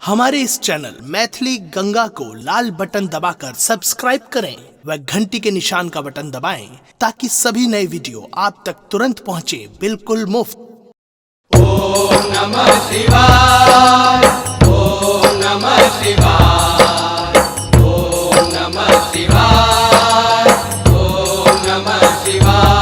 हमारे इस चैनल मैथिली गंगा को लाल बटन दबाकर सब्सक्राइब करें व घंटी के निशान का बटन दबाएं ताकि सभी नए वीडियो आप तक तुरंत पहुंचे बिल्कुल मुफ्त। ओम नमः शिवाय, ओम नमः शिवाय, ओम नमः शिवाय, ओम नमः शिवाय।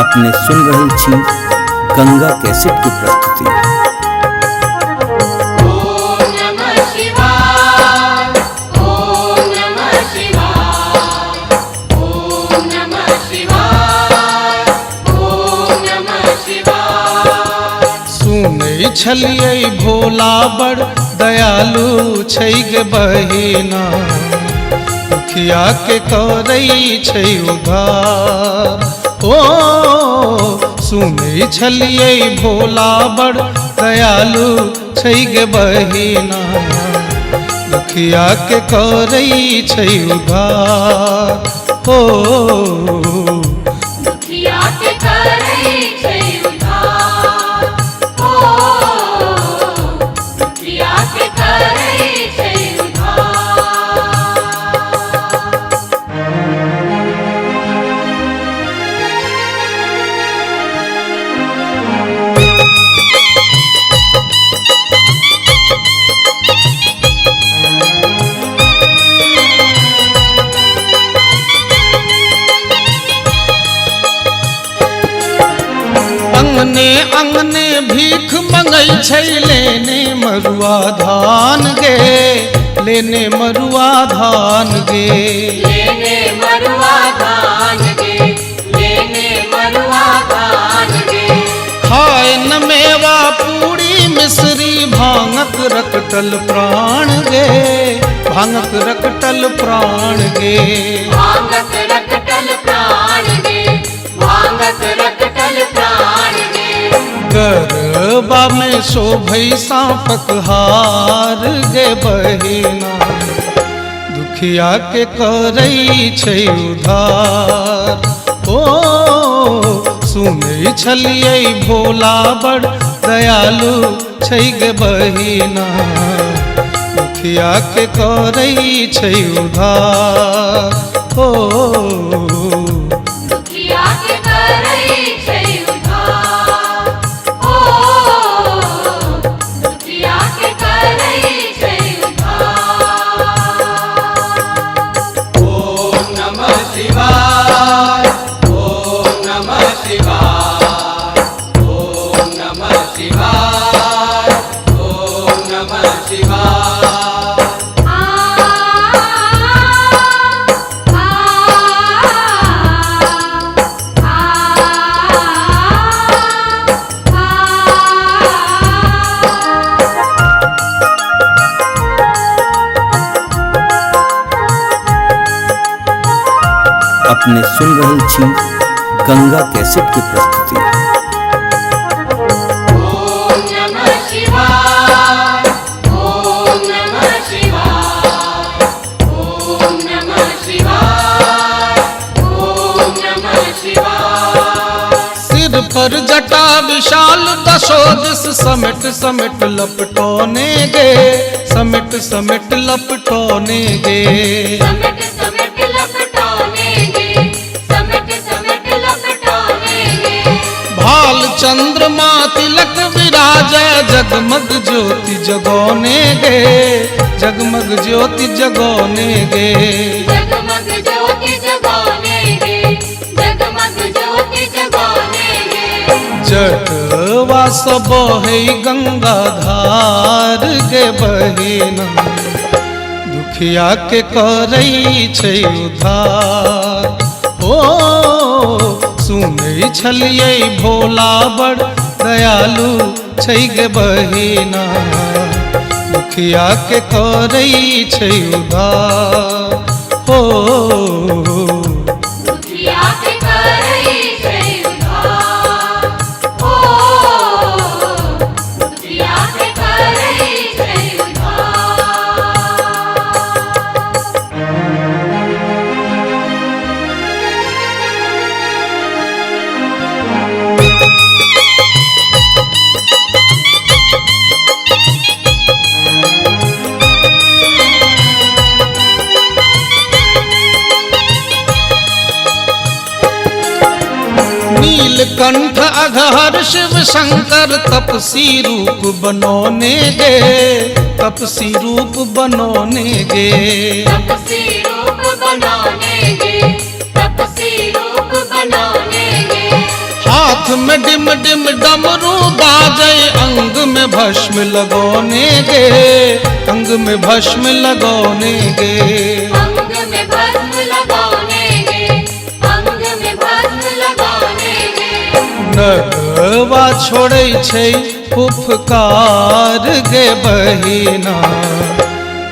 अपने सुन रही थी गंगा कैसेट की प्रस्तुति। ओम नमः शिवाय, ओम नमः शिवाय, ओम नमः शिवाय, ओम नमः शिवाय। सुनै छलियै भोला बड़ दयालु छै गे बहिना, दुखिया के करै छै उद्धार। ओ सुनै छलियै भोला बड़ दयालु छै गे बहिना, दुखिया के करै छै उद्धार। ओ दुखिया के करै छै उद्धार, ओ दुखिया के करै छै उद्धार। अंगने अंगने भीख मंगै छै लेने मरुआ धान गे, लेने मरुआ धान गे। लेने मरुआ धान गे, लेने मरुआ धान गे। खाए न मेवा पूरी मिश्री भांगक रकटल प्राण गे, भांगक रकटल प्राण गे। भांगक रकटल प्राण गे, भांगक रकटल प्राण गे। गरबा में शोभै सांपक हार गे बहिना, दुखिया के करै छै उद्धार। ओ सुनै छलियै भोला बड़ दयालु छै गे बहिना, दुखिया के करै छै उद्धार। ओ दुखिया के करै छै उद्धार, ओ दुखिया के करै छै उद्धार। ओम नमः शिवाय, ओम नमः शिवाय, ओम नमः शिवाय, ओम नमः शिवाय। अपने सुन रही थी गंगा कैसेट की प्रस्तुति। ओम नमः शिवाय, ओम नमः शिवाय, ओम नमः शिवाय, ओम नमः शिवाय। सिर पर जटा विशाल दशो दिस समेट समेट लपटोने गे, समेट समेट लपटोने गे। समेट समेट लपटोने गे, समेट समेट लपटोने गे। भाल चंद्रमा तिलक विराजा, जगमग ज्योति जगोने गे, जगमग ज्योति जगोने गे। जगमग ज्योति जगोने गे, जगमग ज्योति जगोने गे। जटवा सब है गंगा धार गे बहिना, दुखिया के करै छै उद्धार। ओ सुनै छलियै भोला बड़ दयालु छै गे बहिना, दुखिया के करै छै उद्धार। ओ दुखिया के करै छै उद्धार, ओ नीलकंठ अघहर शिव शंकर तपसी रूप बनोने गे, तपसी रूप बनोने गे। तपसी रूप बनोने गे, तपसी रूप बनोने गे। हाथ में डिम डिम डमरू बाजे, अंग में भस्म लगोने गे, अंग में भस्म लगोने गे। अंग में भस्म लगोने गे, अंग में भस्म लगोने गे। नरवा छोड़ै छै फुफकार गे बहिना,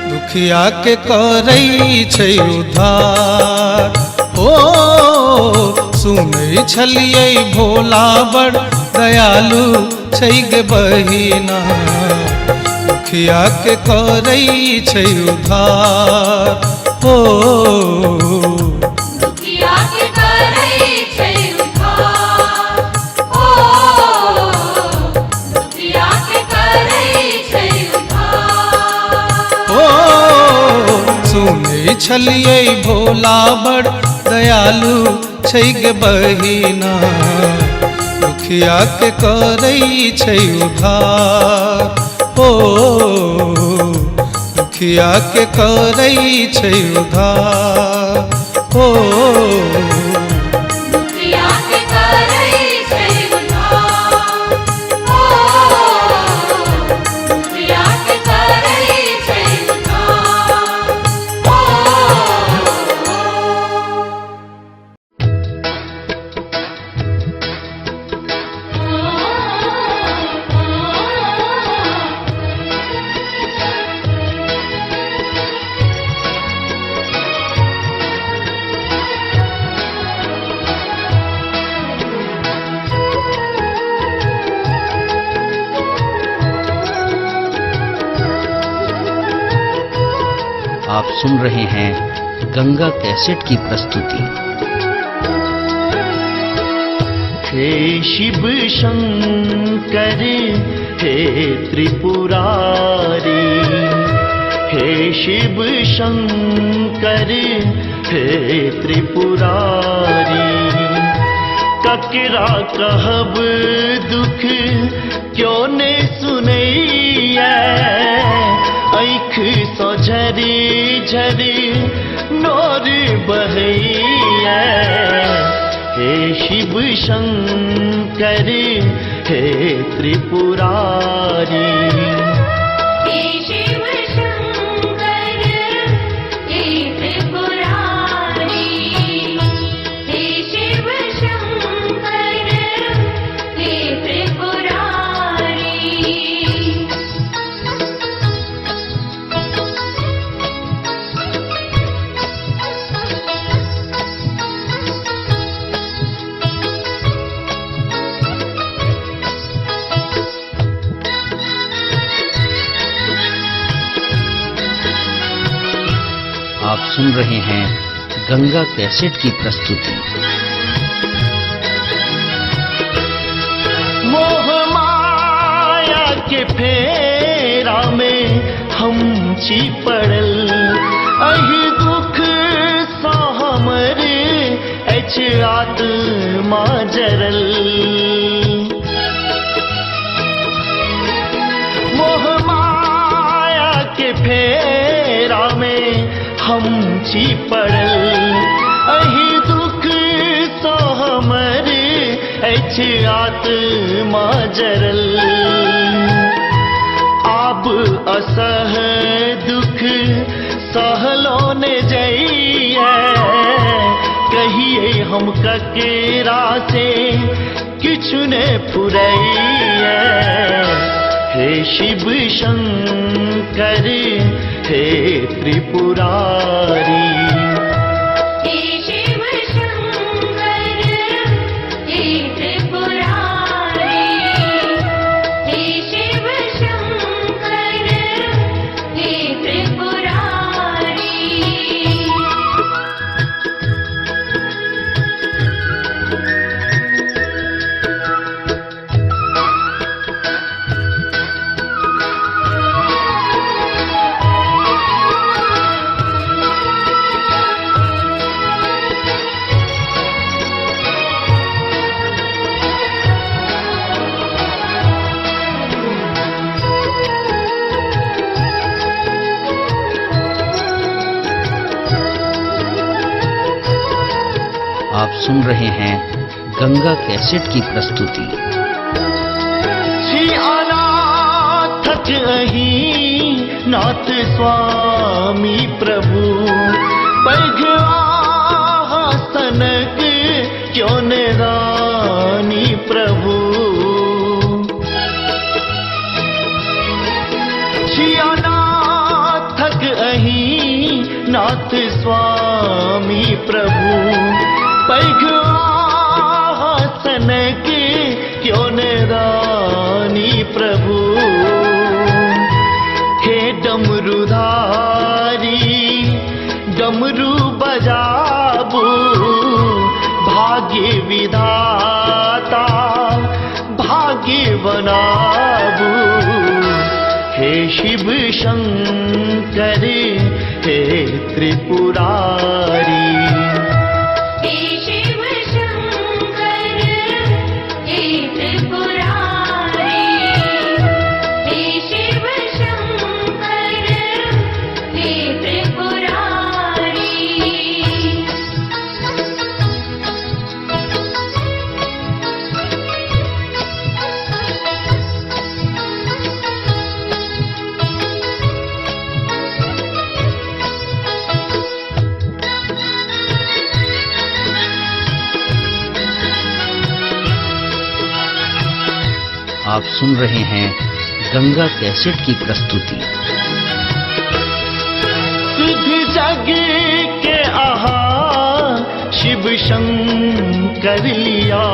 दुखिया के करै छै उद्धार। ओ सुनै छलियै भोला बड़ दयालु छै गे बहिना, दुखिया के करै छै उद्धार। ओ दुखिया के करै छै उद्धार। ओ दुखिया के करै छै उद्धार। ओ सुनै छलियै भोला बड़ दयालु छै गे बहिना, दुखिया के करै छै उद्धार। ओ दुखिया के करै छै उद्धार। ओ दुखिया के करै छै उद्धार। ओ दुखिया के करै छै उद्धार। आप सुन रहे हैं गंगा कैसेट की प्रस्तुति। हे शिव शंकर हे त्रिपुरारी, हे शिव शंकर हे त्रिपुरारी। ककरा कहब दुख क्यों ने सुनैया, आँख सो झरी झरी नोर बहैया। हे शिव शंकर हे त्रिपुरारी। हे शिव शंकर हे त्रिपुरारी। हे शिव शंकर हे त्रिपुरारी। आप सुन रहे हैं गंगा कैसेट की प्रस्तुति। मोह माया के फेरा में हम छी पड़ल, अहि दुख सा हमरे एच आत्मा जरल। मोह माया के फेरा में हम छी पड़ल, अहि दुख सो हमरे एछ आत्मा जरल। अब असह दुख सहलो ने जइए, कहिए हम ककेरा से किछु ने फुरैया। हे शिव शंकर हे त्रिपुरारी। हे शिव शंकर हे त्रिपुरारी। हे शिव शंकर हे त्रिपुरारी। सुन रहे हैं गंगा कैसेट की प्रस्तुति। श्री अनाथक अही नाथ स्वामी प्रभु पैघवा सनक क्यों निरानी प्रभु। श्री अनाथक अही नाथ स्वामी प्रभु पैघवा सनक क्यों निरानी प्रभु। हे डमरूधारी डमरू बजाबू भाग्य विधाता भाग्य बनाबू। हे शिव शंकर हे त्रिपुरारी। हे शिव शंकर हे त्रिपुरारी। हे शिव शंकर हे त्रिपुरारी। आप सुन रहे हैं गंगा कैसेट की प्रस्तुति। सिद्ध जग के आहा शिव शंकर लिया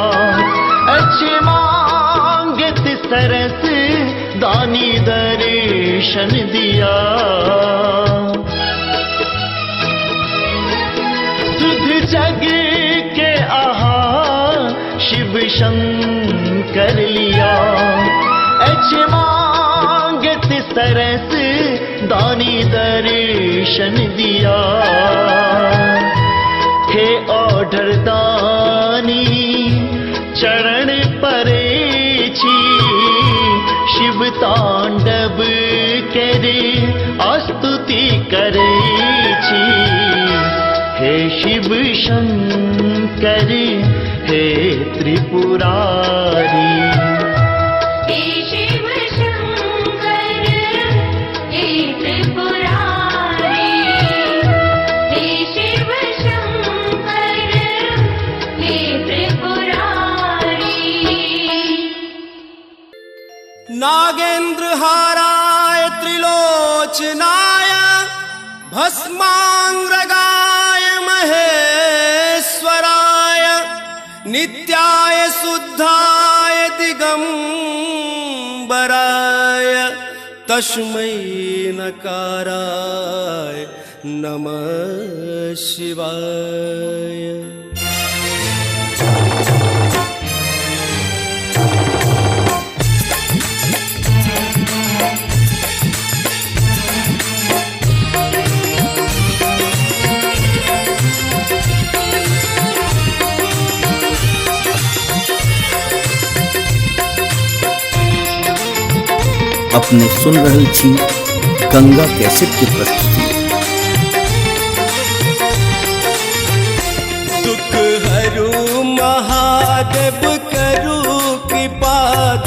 अच्छे मांगत सरस दानी दर्शन दिया। सिद्ध जग के आहा शिव शंकर लिया अच्छे मांगत सरस दानी दर्शन दिया। हे ओढ़र दानी चरण परेछि शिव तांडव करे स्तुति करेछि। हे शिव शंकर हे त्रिपुरारी। हे शिव शंकर हे त्रिपुरारी। हे शिव शंकर हे त्रिपुरारी। नागेंद्र हाराय त्रिलोचनाय भस्मांगरागाय महेश्वराय नित्याय शुद्धाय दिगंबराय तस्मै नकाराय नमः शिवाय। अपने सुन रहल छी गंगा कैसेट की प्रस्तुति। दुख हरू महादेव करू कृपा।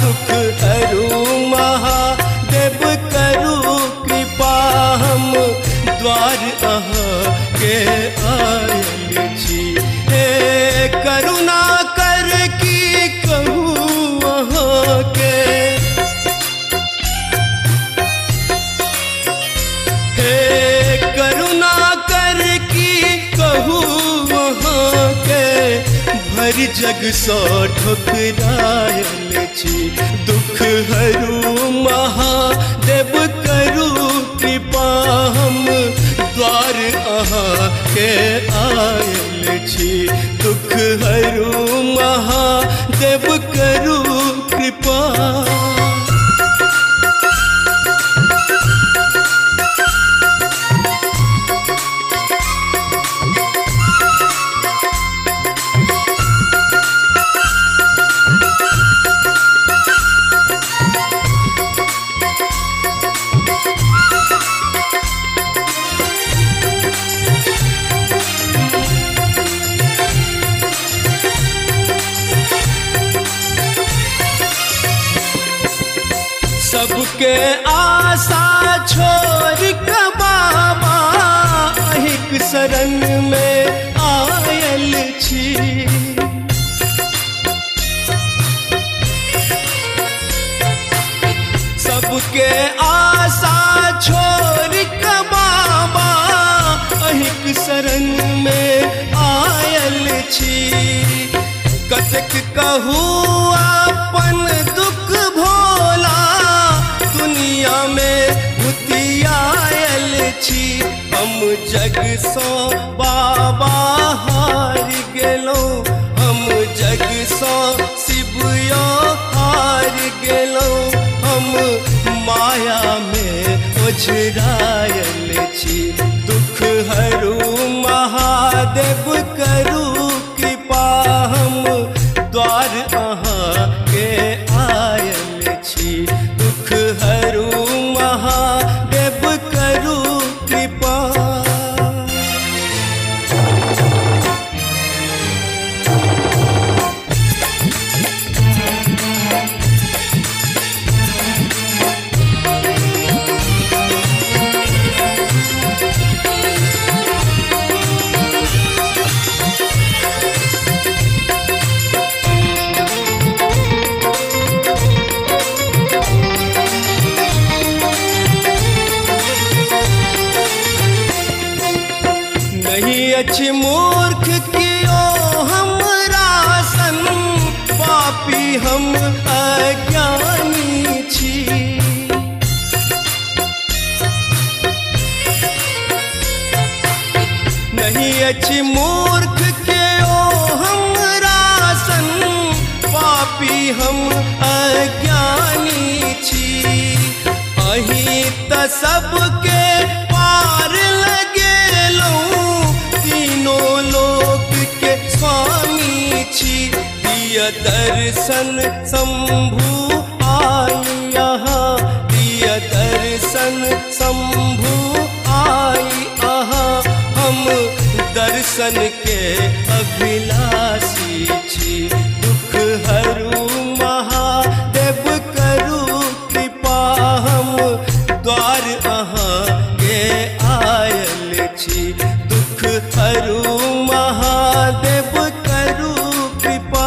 दुख हरू महादेव करू कृपा। हम द्वार अहाँ के आयल छी। हे करुणा कर की कहूँ अहाँ के। भर जग सो ठुकरायल छी। दुख हरू महादेव करू कृपा। हम द्वार अहाँ के आयल छी। दुख हरू महादेव करू कृपा। सबके आशा छोड़ के बाबा अहिक शरण में आयल छी। सबके आशा छोड़ के बाबा अहिक शरण में आयल छी। कतक कहू अपन दुख भोला दुनिया में भुतियायल छी। हम जग सो बाबा हार गेलौं, हम जग सो शिवयो हार गेलौं। हम माया में ओझरायल छी। दुख हरू महादेव करू कृपा, हम द्वार अहाँ के आयल छी। दुख हरू महादेव करू कृपा। नहीं अच्छी मूर्ख कियो हमरा सन, पापी हम अज्ञानी छी। नहीं अच्छी मूर्ख कियो हमरा सन, पापी हम अज्ञानी छी। अहीं त सबके पार लगेलौं, तीनों लोक के स्वामी छी। दिय दर्शन शंभु आई यहाँ, दिय दर्शन शंभु आई यहाँ। हम दर्शन के अभिलाषी छी। दुख हरू महादेव करू कृपा, हम द्वार अहाँ के आयल छी। दुख हरू महादेव करू कृपा।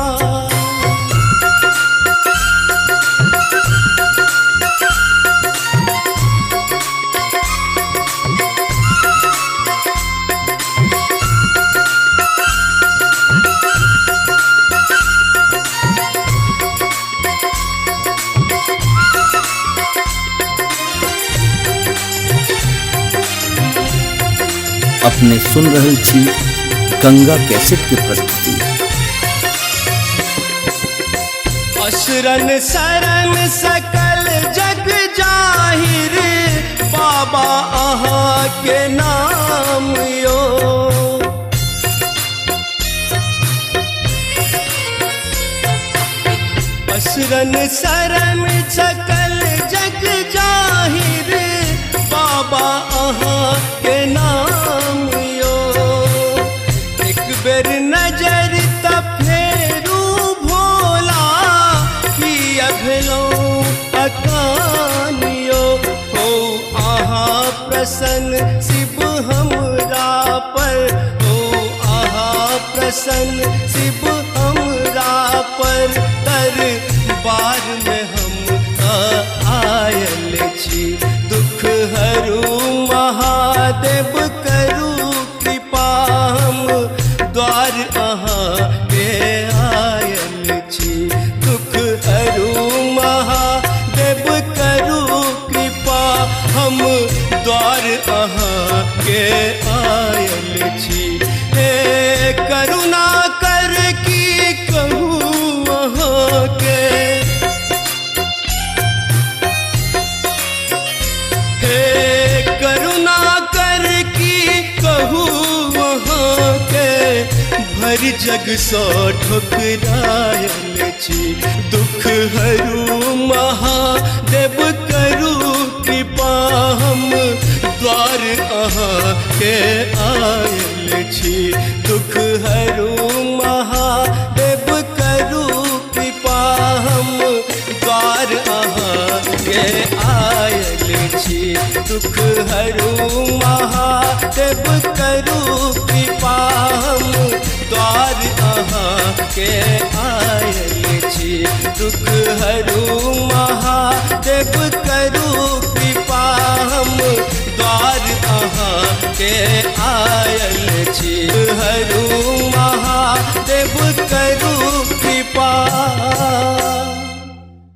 अपने सुन रहल छी गंगा कैसेट की प्रस्तुति। असरन शरण सकल जग जाहिर, बाबा अहाँ के नाम यो। असरन शरण सकल जग जाहिर, बाबा अहाँ के नाम यो। एक बेर नजर त फेरू भोला, किया भेलौं अकानियो। हो अहाँ प्रसन्न शिव हमरा पर, हो अहाँ प्रसन्न शिव हमरा पर। दरबार में हम आयल छी। दुख हरू महादेव करू कृपा, हम द्वार अहाँ के आयल छी। दुख हरू महादेव करू कृपा, हम द्वार अहाँ के आयल छी। हे करुणा कर की कहूँ अहाँ के, हे करुणा कर की कहूँ अहाँ के। भर जग सो ठुकरायल छी। दुख हरू महादेव करू कृपा, हम द्वार अहाँ के आयल छी। दुख हरू महादेव करू कृपा, हम द्वार अहाँ के दुख हरू महादेव करू कृपा हम द्वार अहाँ के आयल छी दुख हरू महादेव करू कृपा हम द्वार अहाँ के आयल छी हरू महादेव करू कृपा।